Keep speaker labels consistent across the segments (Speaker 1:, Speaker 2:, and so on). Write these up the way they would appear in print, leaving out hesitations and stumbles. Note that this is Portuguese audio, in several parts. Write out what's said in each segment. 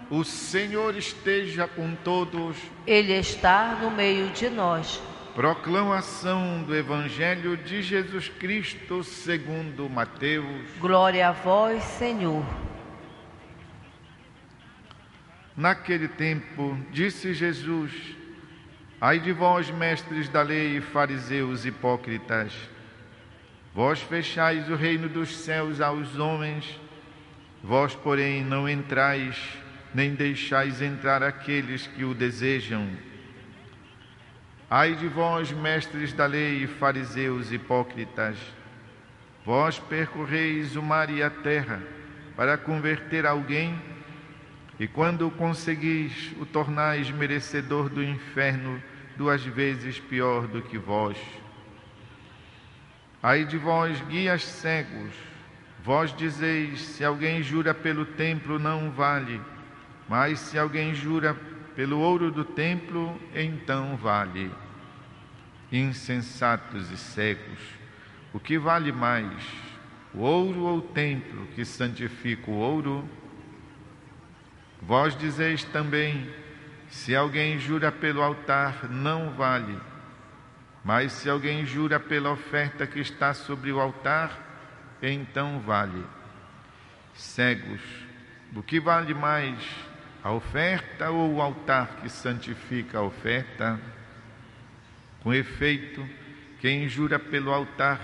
Speaker 1: O Senhor esteja com todos.
Speaker 2: Ele está no meio de nós.
Speaker 1: Proclamação do Evangelho de Jesus Cristo segundo Mateus.
Speaker 2: Glória a vós, Senhor.
Speaker 1: Naquele tempo, disse Jesus: Ai de vós, mestres da lei e fariseus hipócritas, vós fechais o reino dos céus aos homens, vós, porém, não entrais, nem deixais entrar aqueles que o desejam. Ai de vós, mestres da lei e fariseus hipócritas, vós percorreis o mar e a terra para converter alguém, e quando o conseguis, o tornais merecedor do inferno 2 vezes pior do que vós. Ai de vós, guias cegos, vós dizeis: se alguém jura pelo templo, não vale, mas se alguém jura pelo ouro do templo, então vale. Insensatos e cegos, o que vale mais, o ouro ou o templo que santifica o ouro? Vós dizeis também: se alguém jura pelo altar, não vale, mas se alguém jura pela oferta que está sobre o altar, então vale. Cegos, o que vale mais, a oferta ou o altar que santifica a oferta? Com efeito, quem jura pelo altar,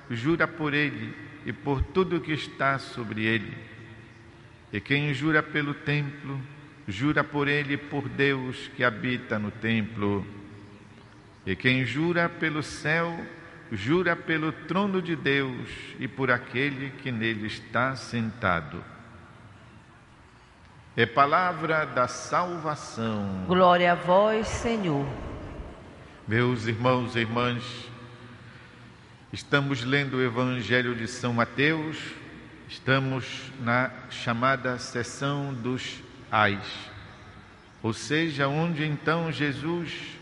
Speaker 1: jura por ele e por tudo que está sobre ele. E quem jura pelo templo, jura por ele e por Deus que habita no templo. E quem jura pelo céu, jura pelo trono de Deus e por aquele que nele está sentado. É palavra da salvação.
Speaker 2: Glória a vós, Senhor.
Speaker 1: Meus irmãos e irmãs, estamos lendo o Evangelho de São Mateus, estamos na chamada sessão dos ais, ou seja, onde então Jesus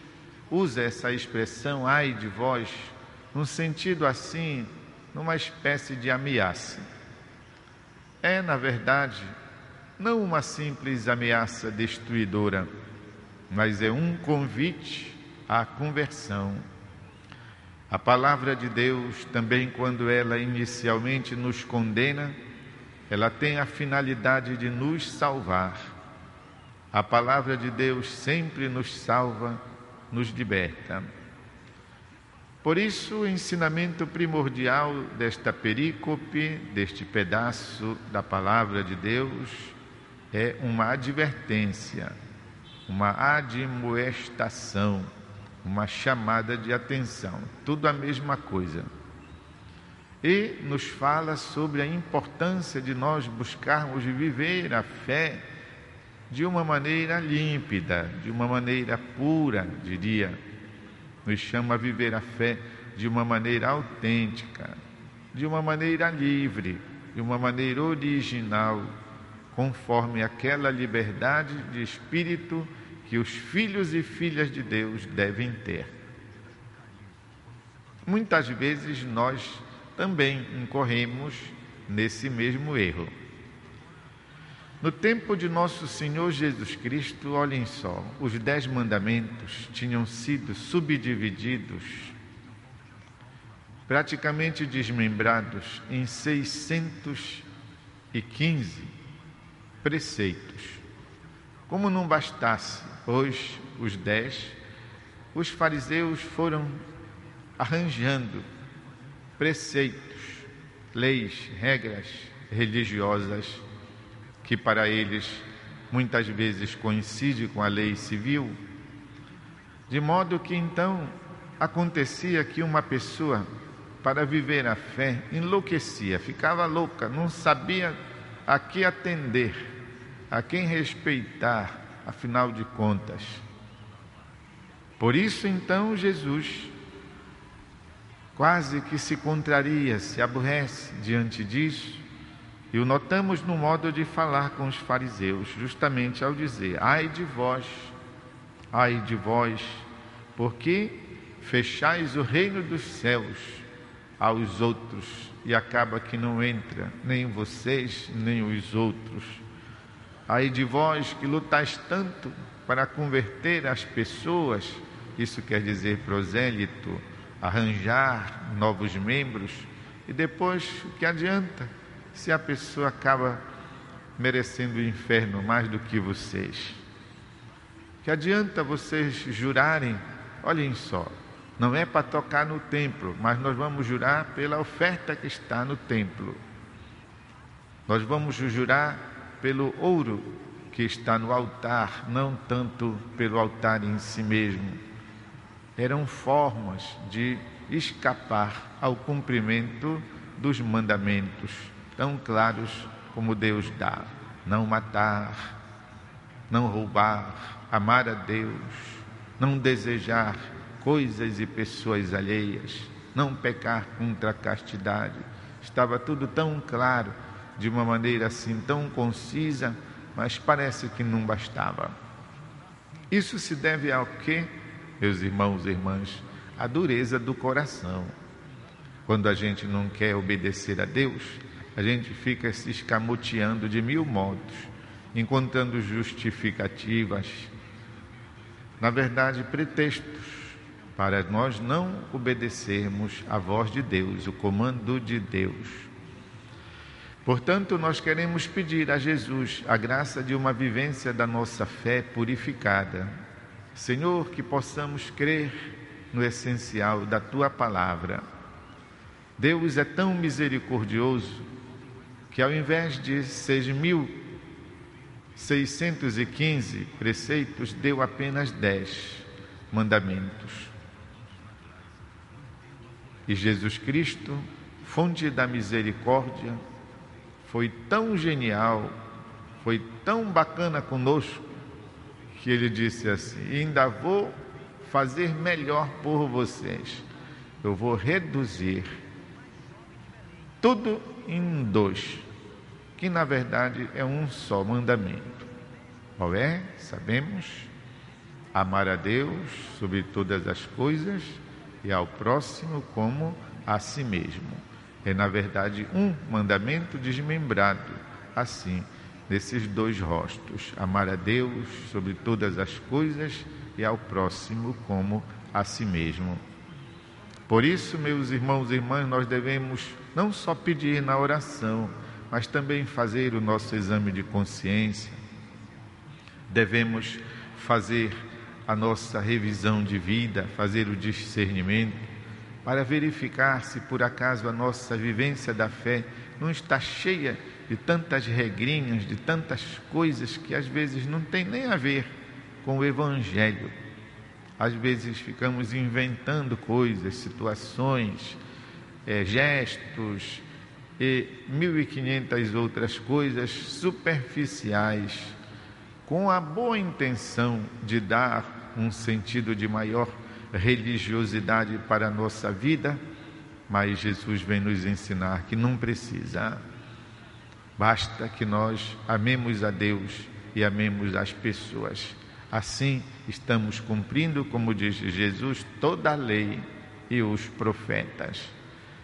Speaker 1: usa essa expressão ai de vós, num sentido assim, numa espécie de ameaça. É, na verdade, não uma simples ameaça destruidora, mas é um convite à conversão. A palavra de Deus, também quando ela inicialmente nos condena, ela tem a finalidade de nos salvar. A palavra de Deus sempre nos salva, nos liberta. Por isso, o ensinamento primordial desta perícope, deste pedaço da palavra de Deus, é uma advertência, uma admoestação, uma chamada de atenção, tudo a mesma coisa. E nos fala sobre a importância de nós buscarmos viver a fé de uma maneira límpida, de uma maneira pura, diria. Nos chama a viver a fé de uma maneira autêntica, de uma maneira livre, de uma maneira original, conforme aquela liberdade de espírito que os filhos e filhas de Deus devem ter. Muitas vezes nós também incorremos nesse mesmo erro. No tempo de nosso Senhor Jesus Cristo, olhem só, os 10 mandamentos tinham sido subdivididos, praticamente desmembrados em 615 preceitos. Como não bastasse, pois, os 10, os fariseus foram arranjando preceitos, leis, regras religiosas, que para eles muitas vezes coincide com a lei civil, de modo que então acontecia que uma pessoa, para viver a fé, enlouquecia, ficava louca, não sabia a que atender, a quem respeitar, afinal de contas. Por isso então Jesus quase que se contraria, se aborrece diante disso, e o notamos no modo de falar com os fariseus, justamente ao dizer: ai de vós, porque fechais o reino dos céus aos outros, e acaba que não entra nem vocês, nem os outros. Ai de vós que lutais tanto para converter as pessoas, isso quer dizer prosélito, arranjar novos membros, e depois o que adianta se a pessoa acaba merecendo o inferno mais do que vocês? Que adianta vocês jurarem? Olhem só, não é para tocar no templo, mas nós vamos jurar pela oferta que está no templo. Nós vamos jurar pelo ouro que está no altar, não tanto pelo altar em si mesmo. Eram formas de escapar ao cumprimento dos mandamentos tão claros como Deus dá: não matar, não roubar, amar a Deus, não desejar coisas e pessoas alheias, não pecar contra a castidade. Estava tudo tão claro, de uma maneira assim tão concisa, mas parece que não bastava. Isso se deve ao quê, meus irmãos e irmãs? A dureza do coração. Quando a gente não quer obedecer a Deus, a gente fica se escamoteando de mil modos, encontrando justificativas, na verdade pretextos, para nós não obedecermos à voz de Deus, o comando de Deus. Portanto, nós queremos pedir a Jesus a graça de uma vivência da nossa fé purificada. Senhor, que possamos crer no essencial da Tua Palavra. Deus é tão misericordioso que, ao invés de 6.615 preceitos, deu apenas 10 mandamentos. E Jesus Cristo, fonte da misericórdia, foi tão genial, foi tão bacana conosco, que Ele disse assim: ainda vou fazer melhor por vocês. Eu vou reduzir tudo em 2, que na verdade é um só mandamento. Qual é? Sabemos: amar a Deus sobre todas as coisas e ao próximo como a si mesmo. É na verdade um mandamento desmembrado, assim, nesses 2 rostos: amar a Deus sobre todas as coisas e ao próximo como a si mesmo. Por isso, meus irmãos e irmãs, nós devemos não só pedir na oração, mas também fazer o nosso exame de consciência. Devemos fazer a nossa revisão de vida, fazer o discernimento, para verificar se por acaso a nossa vivência da fé não está cheia de tantas regrinhas, de tantas coisas que às vezes não tem nem a ver com o Evangelho. Às vezes ficamos inventando coisas, situações, gestos e 1.500 outras coisas superficiais, com a boa intenção de dar um sentido de maior religiosidade para a nossa vida, mas Jesus vem nos ensinar que não precisa. Basta que nós amemos a Deus e amemos as pessoas. Assim estamos cumprindo, como diz Jesus, toda a lei e os profetas.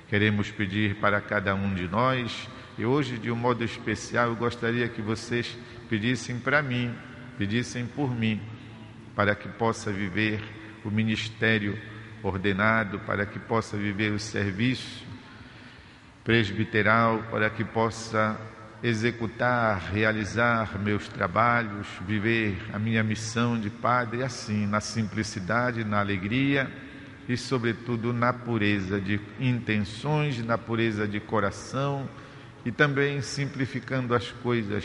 Speaker 1: Queremos pedir para cada um de nós, e hoje de um modo especial eu gostaria que vocês pedissem para mim, pedissem por mim, para que possa viver o ministério ordenado, para que possa viver o serviço presbiteral, para que possa executar, realizar meus trabalhos, viver a minha missão de padre assim, na simplicidade, na alegria e sobretudo na pureza de intenções, na pureza de coração e também simplificando as coisas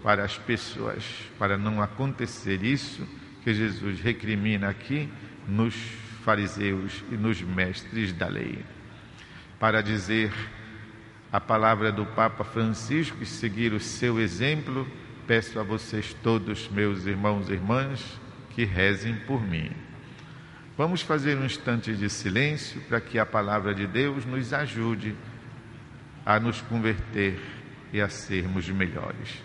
Speaker 1: para as pessoas, para não acontecer isso que Jesus recrimina aqui nos fariseus e nos mestres da lei. Para dizer a palavra do Papa Francisco e seguir o seu exemplo, peço a vocês todos, meus irmãos e irmãs, que rezem por mim. Vamos fazer um instante de silêncio para que a palavra de Deus nos ajude a nos converter e a sermos melhores.